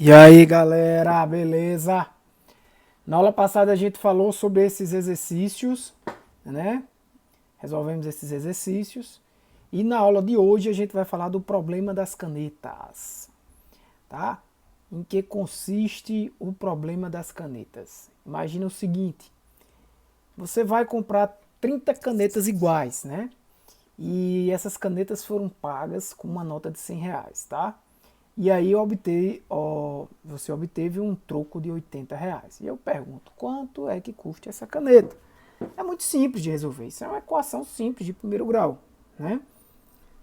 E aí, galera, beleza? Na aula passada a gente falou sobre esses exercícios, né? Resolvemos esses exercícios. E na aula de hoje a gente vai falar do problema das canetas, tá? Em que consiste o problema das canetas? Imagina o seguinte: você vai comprar 30 canetas iguais, né? E essas canetas foram pagas com uma nota de R$ 100, tá? E aí você obteve um troco de R$ 80. E eu pergunto, quanto é que custa essa caneta? É muito simples de resolver, isso é uma equação simples de primeiro grau, né?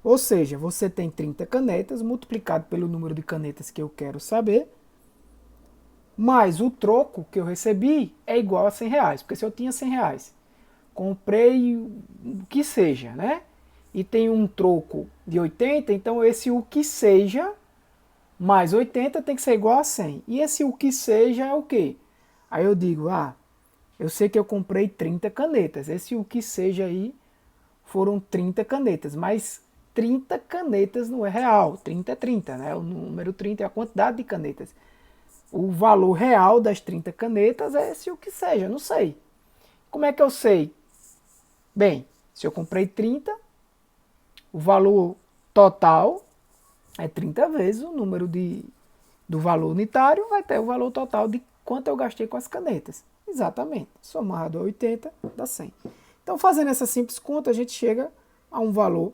Ou seja, você tem 30 canetas multiplicado pelo número de canetas que eu quero saber, mais o troco que eu recebi é igual a R$ 100. Porque se eu tinha R$ 100, comprei o que seja, né? E tem um troco de 80, então esse o que seja mais 80 tem que ser igual a 100. E esse o que seja é o quê? Aí eu digo, eu sei que eu comprei 30 canetas. Esse o que seja aí foram 30 canetas, mas 30 canetas não é real. 30 é 30, né? O número 30 é a quantidade de canetas. O valor real das 30 canetas é esse o que seja, não sei. Como é que eu sei? Bem, se eu comprei 30, o valor total é 30 vezes o número do valor unitário, vai ter o valor total de quanto eu gastei com as canetas. Exatamente. Somado a 80 dá 100. Então, fazendo essa simples conta, a gente chega a um valor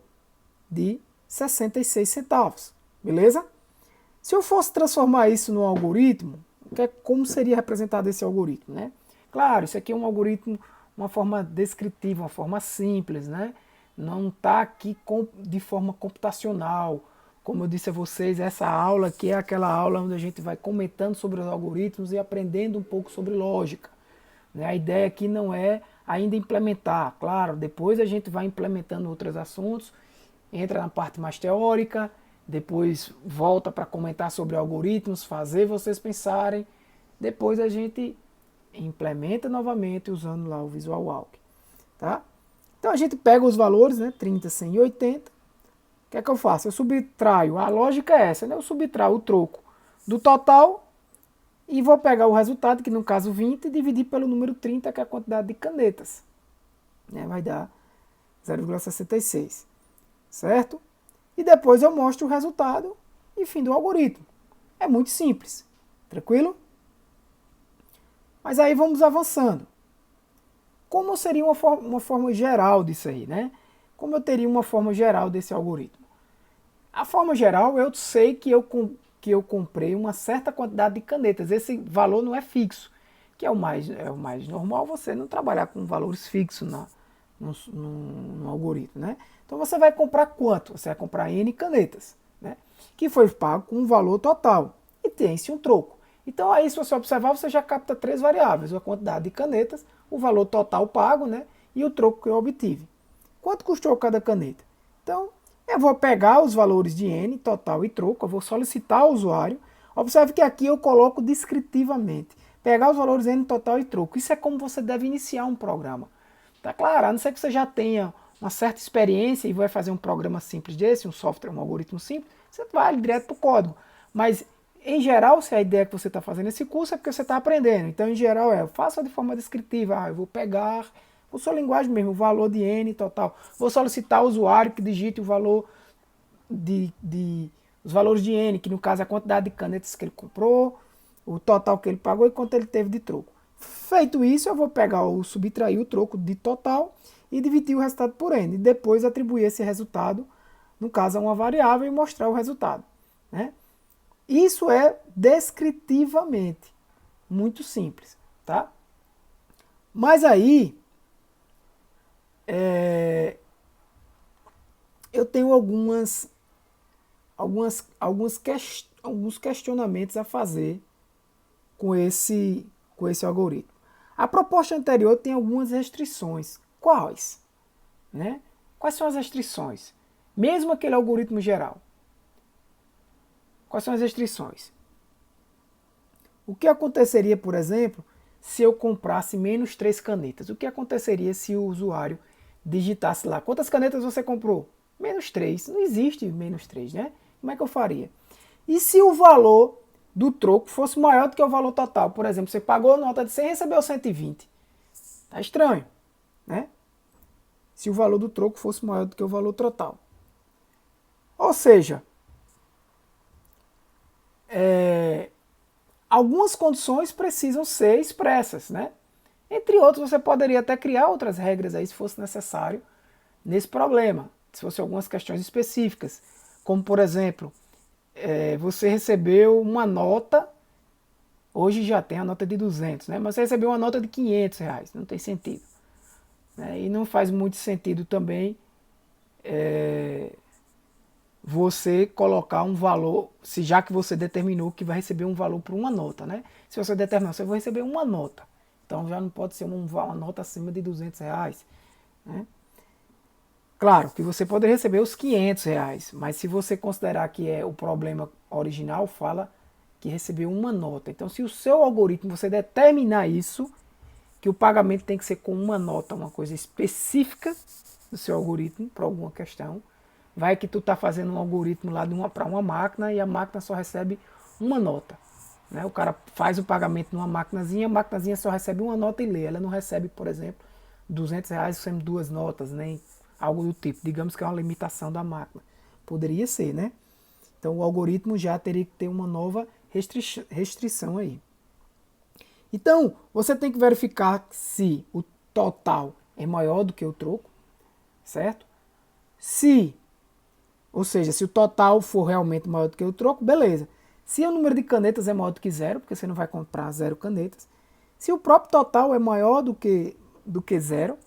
de 66 centavos. Beleza? Se eu fosse transformar isso num algoritmo, como seria representado esse algoritmo, né? Claro, isso aqui é um algoritmo, uma forma descritiva, uma forma simples, né? Não está aqui de forma computacional. Como eu disse a vocês, essa aula aqui é aquela aula onde a gente vai comentando sobre os algoritmos e aprendendo um pouco sobre lógica, né? A ideia aqui não é ainda implementar, claro, depois a gente vai implementando outros assuntos, entra na parte mais teórica, depois volta para comentar sobre algoritmos, fazer vocês pensarem, depois a gente implementa novamente usando lá o Visual Alchemy, tá? Então a gente pega os valores, né, 30, 100 e 80. O que é que eu faço? Eu subtraio, a lógica é essa, né? Eu subtraio o troco do total e vou pegar o resultado, que no caso 20, e dividir pelo número 30, que é a quantidade de canetas, né? Vai dar 0,66, certo? E depois eu mostro o resultado e fim do algoritmo. É muito simples, tranquilo? Mas aí vamos avançando. Como seria uma forma geral disso aí, né? Como eu teria uma forma geral desse algoritmo? A forma geral, eu sei que eu comprei uma certa quantidade de canetas. Esse valor não é fixo, que é o mais normal você não trabalhar com valores fixos no algoritmo, né? Então você vai comprar quanto? Você vai comprar N canetas, né? Que foi pago com um valor total. E tem-se um troco. Então aí, se você observar, você já capta três variáveis: a quantidade de canetas, o valor total pago, né? E o troco que eu obtive. Quanto custou cada caneta? Então, eu vou pegar os valores de N, total e troco, eu vou solicitar ao usuário. Observe que aqui eu coloco descritivamente. Pegar os valores N, total e troco. Isso é como você deve iniciar um programa. Tá claro, a não ser que você já tenha uma certa experiência e vai fazer um programa simples desse, um software, um algoritmo simples, você vai direto para o código. Mas, em geral, se a ideia que você está fazendo esse curso é porque você está aprendendo. Então, em geral, faça de forma descritiva. Eu vou pegar por sua linguagem mesmo, o valor de N total. Vou solicitar ao usuário que digite o valor os valores de N, que no caso é a quantidade de canetas que ele comprou, o total que ele pagou e quanto ele teve de troco. Feito isso, eu vou pegar subtrair o troco de total e dividir o resultado por N. E depois atribuir esse resultado, no caso, a uma variável e mostrar o resultado, né? Isso é descritivamente muito simples, tá? Mas aí, eu tenho alguns questionamentos a fazer com esse algoritmo. A proposta anterior tem algumas restrições. Quais? Né? Quais são as restrições? Mesmo aquele algoritmo geral. Quais são as restrições? O que aconteceria, por exemplo, se eu comprasse menos 3 canetas? O que aconteceria se o usuário digitasse lá? Quantas canetas você comprou? Menos 3. Não existe menos 3, né? Como é que eu faria? E se o valor do troco fosse maior do que o valor total. Por exemplo, você pagou a nota de 100 e recebeu 120. Tá estranho, né? Se o valor do troco fosse maior do que o valor total. Ou seja, algumas condições precisam ser expressas, né? Entre outros, você poderia até criar outras regras aí se fosse necessário nesse problema, se fosse algumas questões específicas, como por exemplo, você recebeu uma nota, hoje já tem a nota de 200, né? Mas você recebeu uma nota de 500 reais, não tem sentido, né? E não faz muito sentido também você colocar um valor, se já que você determinou que vai receber um valor por uma nota, né? Se você determinar, você vai receber uma nota, então já não pode ser uma nota acima de 200 reais, né? Claro que você poderia receber os 500 reais, mas se você considerar que o problema original fala que recebeu uma nota. Então, se o seu algoritmo, você determinar isso, que o pagamento tem que ser com uma nota, uma coisa específica do seu algoritmo para alguma questão, vai que tu está fazendo um algoritmo lá para uma máquina e a máquina só recebe uma nota, né? O cara faz o pagamento numa maquinazinha, a maquinazinha só recebe uma nota e lê. Ela não recebe, por exemplo, 200 reais sendo duas notas, nem algo do tipo. Digamos que é uma limitação da máquina. Poderia ser, né? Então o algoritmo já teria que ter uma nova restrição aí. Então, você tem que verificar se o total é maior do que o troco, certo? Ou seja, se o total for realmente maior do que o troco, beleza. Se o número de canetas é maior do que zero, porque você não vai comprar 0 canetas. Se o próprio total é maior do que zero,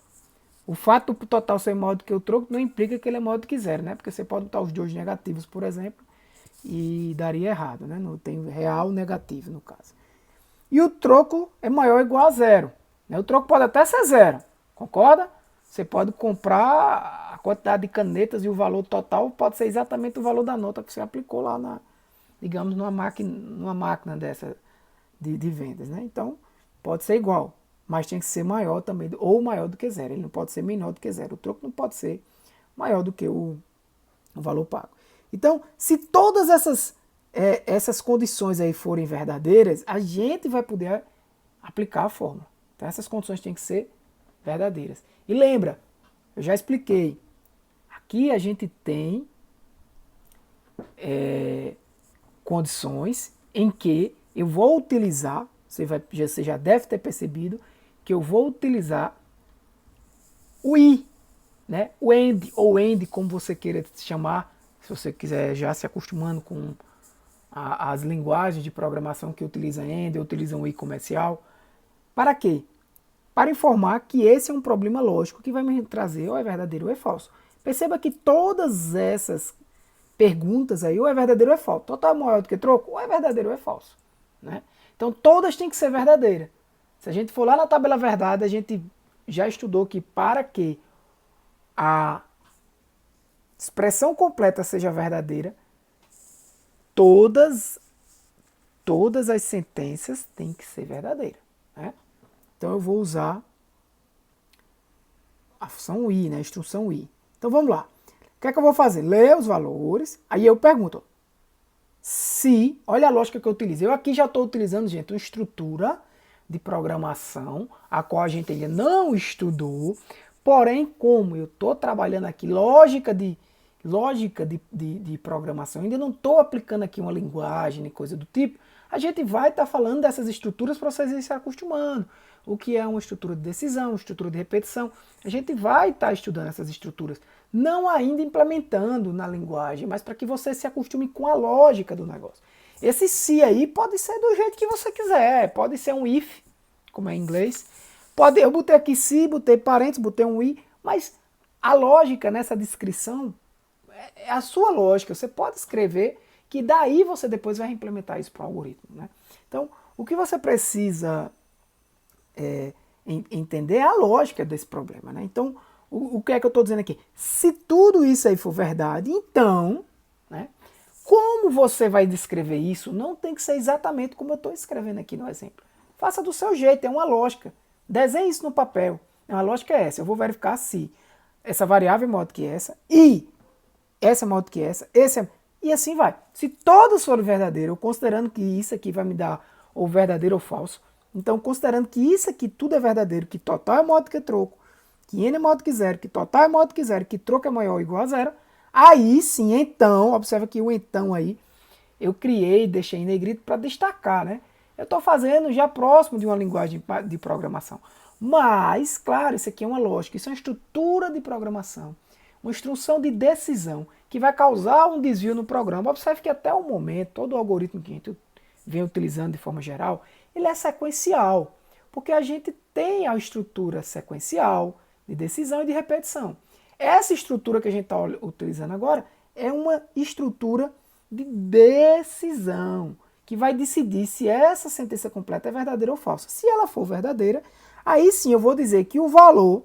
o fato do total ser maior do que o troco não implica que ele é maior do que zero, né? Porque você pode botar os dois negativos, por exemplo, e daria errado, né? Não tem real negativo no caso. E o troco é maior ou igual a zero, né? O troco pode até ser zero, concorda? Você pode comprar a quantidade de canetas e o valor total pode ser exatamente o valor da nota que você aplicou lá digamos, numa máquina dessa de vendas, né? Então, pode ser igual, mas tem que ser maior também, ou maior do que zero. Ele não pode ser menor do que zero. O troco não pode ser maior do que o valor pago. Então, se todas essas condições aí forem verdadeiras, a gente vai poder aplicar a fórmula. Então, essas condições têm que ser verdadeiras. E lembra, eu já expliquei, aqui a gente tem condições em que eu vou utilizar, você já deve ter percebido, que eu vou utilizar o i, né? O AND, ou AND, como você queira chamar, se você quiser já se acostumando com as linguagens de programação que utilizam AND, utilizam o i comercial. Para quê? Para informar que esse é um problema lógico que vai me trazer ou é verdadeiro ou é falso. Perceba que todas essas perguntas aí, ou é verdadeiro ou é falso. Total é maior do que troco, ou é verdadeiro ou é falso, né? Então todas têm que ser verdadeiras. Se a gente for lá na tabela verdade, a gente já estudou que para que a expressão completa seja verdadeira, todas as sentenças têm que ser verdadeiras, né? Então eu vou usar a função i, né? A instrução i. Então vamos lá. O que é que eu vou fazer? Ler os valores, aí eu pergunto se, olha a lógica que eu utilizo. Eu aqui já estou utilizando, gente, uma estrutura de programação, a qual a gente ainda não estudou, porém, como eu estou trabalhando aqui lógica de programação, ainda não estou aplicando aqui uma linguagem nem coisa do tipo, a gente vai estar falando dessas estruturas para vocês irem se acostumando. O que é uma estrutura de decisão, uma estrutura de repetição. A gente vai estar estudando essas estruturas, não ainda implementando na linguagem, mas para que você se acostume com a lógica do negócio. Esse se aí pode ser do jeito que você quiser, pode ser um if, como é em inglês. Eu botei aqui se, botei parênteses, botei um i, mas a lógica nessa descrição é a sua lógica. Você pode escrever que daí você depois vai implementar isso para o algoritmo, né? Então, o que você precisa entender é a lógica desse problema, né? Então, o que é que eu estou dizendo aqui? Se tudo isso aí for verdade, então, né, como você vai descrever isso não tem que ser exatamente como eu estou escrevendo aqui no exemplo. Faça do seu jeito, é uma lógica. Desenhe isso no papel. A lógica é essa, eu vou verificar se essa variável é maior do que essa, e essa é maior do que essa, E assim vai. Se todos forem verdadeiros, eu considerando que isso aqui vai me dar ou verdadeiro ou falso, então considerando que isso aqui tudo é verdadeiro, que total é maior do que troco, que n é maior do que zero, que total é maior do que zero, que troco é maior ou igual a zero, aí sim, então, observa que o então aí, eu criei e deixei em negrito para destacar, né? Eu estou fazendo já próximo de uma linguagem de programação. Mas, claro, isso aqui é uma lógica, isso é uma estrutura de programação, uma instrução de decisão que vai causar um desvio no programa. Observe que até o momento, todo o algoritmo que a gente vem utilizando de forma geral, ele é sequencial, porque a gente tem a estrutura sequencial de decisão e de repetição. Essa estrutura que a gente está utilizando agora é uma estrutura de decisão, que vai decidir se essa sentença completa é verdadeira ou falsa. Se ela for verdadeira, aí sim eu vou dizer que o valor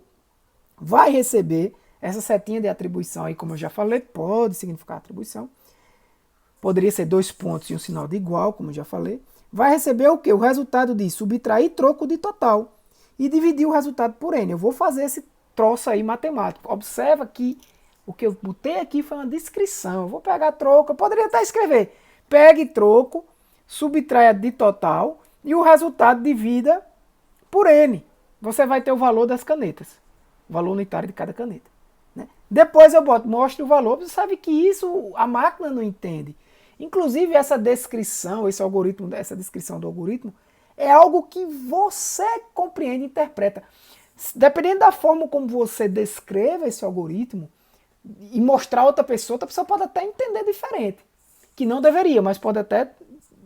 vai receber essa setinha de atribuição aí, como eu já falei, pode significar atribuição. Poderia ser 2 pontos e um sinal de igual, como eu já falei. Vai receber o quê? O resultado de subtrair troco de total e dividir o resultado por n. Eu vou fazer esse troço aí matemático. Observa que o que eu botei aqui foi uma descrição. Eu vou pegar troco, eu poderia até escrever. Pegue troco, subtraia de total e o resultado divida por n. Você vai ter o valor das canetas, o valor unitário de cada caneta. Né? Depois eu mostro o valor. Você sabe que isso a máquina não entende. Inclusive essa descrição, esse algoritmo, essa descrição do algoritmo é algo que você compreende e interpreta. Dependendo da forma como você descreve esse algoritmo e mostrar a outra pessoa pode até entender diferente. Que não deveria, mas pode até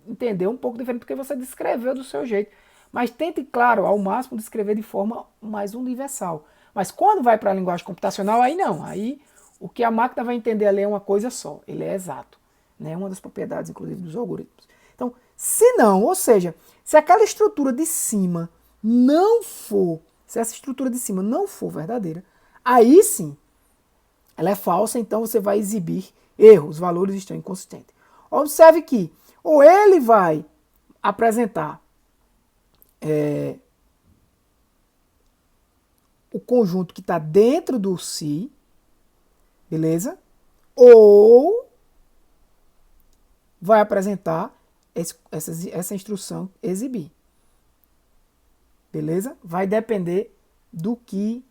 entender um pouco diferente do que você descreveu do seu jeito. Mas tente, claro, ao máximo descrever de forma mais universal. Mas quando vai para a linguagem computacional, aí não. Aí o que a máquina vai entender ali é uma coisa só. Ele é exato. Né? Uma das propriedades, inclusive, dos algoritmos. Então, se não, ou seja, se aquela estrutura de cima não for, se essa estrutura de cima não for verdadeira, aí sim, ela é falsa, então você vai exibir erros, os valores estão inconsistentes. Observe que ou ele vai apresentar o conjunto que está dentro do si, beleza? Ou vai apresentar essa instrução exibir. Beleza? Vai depender do que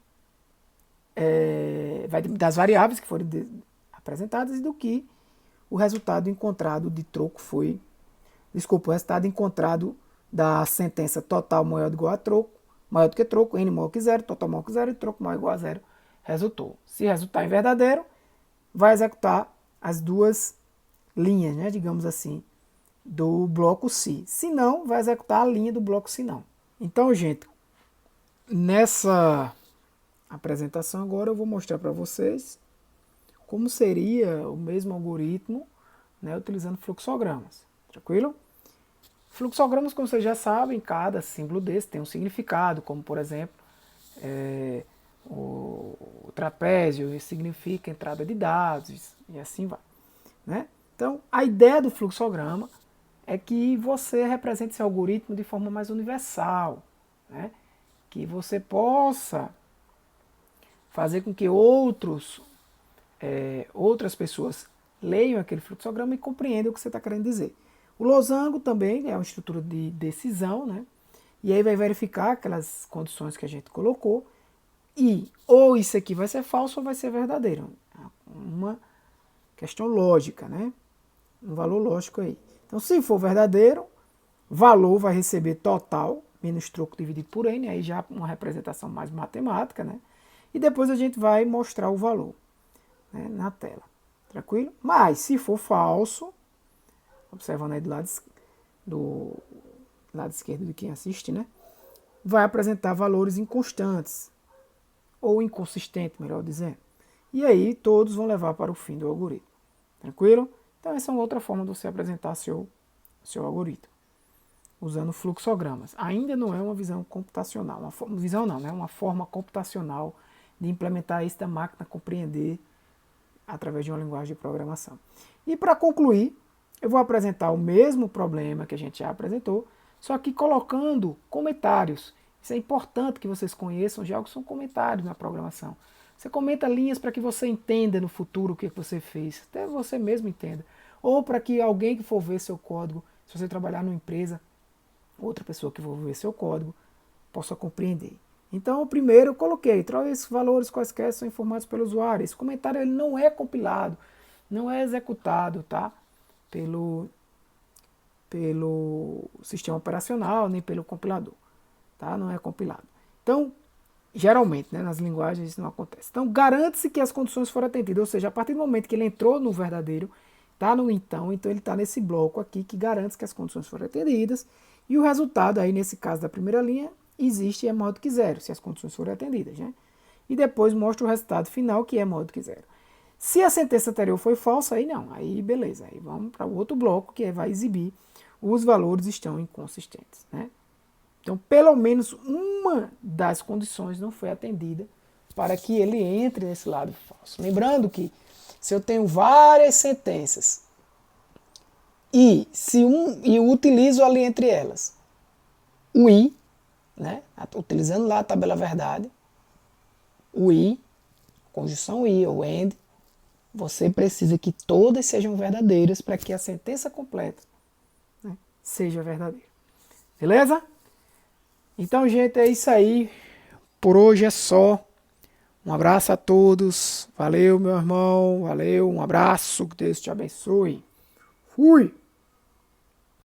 das variáveis que forem apresentadas e do que o resultado encontrado de troco foi. Desculpa, o resultado encontrado da sentença total maior ou igual a troco, maior do que troco, n maior que zero, total maior que zero e troco maior ou igual a zero, resultou. Se resultar em verdadeiro, vai executar as duas linhas, né, digamos assim, do bloco si. Se não, vai executar a linha do bloco se não. Então, gente, nessa apresentação agora eu vou mostrar para vocês como seria o mesmo algoritmo, né, utilizando fluxogramas. Tranquilo? Fluxogramas, como vocês já sabem, cada símbolo desse tem um significado, como por exemplo, o trapézio significa entrada de dados, e assim vai. Né? Então, a ideia do fluxograma é que você represente esse algoritmo de forma mais universal, né? Que você possa fazer com que outras pessoas leiam aquele fluxograma e compreendam o que você está querendo dizer. O losango também é uma estrutura de decisão, né? E aí vai verificar aquelas condições que a gente colocou e ou isso aqui vai ser falso ou vai ser verdadeiro. Uma questão lógica, né? Um valor lógico aí. Então, se for verdadeiro, valor vai receber total, menos troco dividido por n, aí já uma representação mais matemática, né? E depois a gente vai mostrar o valor, né, na tela. Tranquilo? Mas, se for falso, observando aí do lado esquerdo de quem assiste, né? Vai apresentar valores inconstantes, ou inconsistentes, melhor dizendo. E aí todos vão levar para o fim do algoritmo. Tranquilo? Então essa é uma outra forma de você apresentar seu algoritmo, usando fluxogramas. Ainda não é uma visão computacional, uma forma computacional de implementar isso da máquina compreender através de uma linguagem de programação. E para concluir, eu vou apresentar o mesmo problema que a gente já apresentou, só que colocando comentários. Isso é importante que vocês conheçam já o que são comentários na programação. Você comenta linhas para que você entenda no futuro o que você fez, até você mesmo entenda. ou para que alguém que for ver seu código, se você trabalhar numa empresa, outra pessoa que for ver seu código, possa compreender. Então, o primeiro eu coloquei, esses valores quaisquer são informados pelo usuário. Esse comentário ele não é compilado, não é executado, tá? Pelo sistema operacional, nem pelo compilador, tá? Não é compilado. Então, geralmente, né, nas linguagens isso não acontece. Então, garante-se que as condições foram atendidas, ou seja, a partir do momento que ele entrou no verdadeiro, tá no então ele está nesse bloco aqui que garante que as condições foram atendidas, e o resultado aí, nesse caso da primeira linha, existe e é maior do que zero, se as condições forem atendidas, né? E depois mostra o resultado final, que é maior do que zero. Se a sentença anterior foi falsa, aí não, aí beleza, aí vamos para o outro bloco, que vai exibir os valores estão inconsistentes, né? Então, pelo menos uma das condições não foi atendida para que ele entre nesse lado falso. Lembrando que se eu tenho várias sentenças e eu utilizo ali entre elas o i, né? Utilizando lá a tabela verdade, o i, conjunção i ou and, você precisa que todas sejam verdadeiras para que a sentença completa, né, seja verdadeira. Beleza? Então, gente, é isso aí. Por hoje é só. Um abraço a todos. Valeu, meu irmão. Valeu. Um abraço. Que Deus te abençoe. Fui!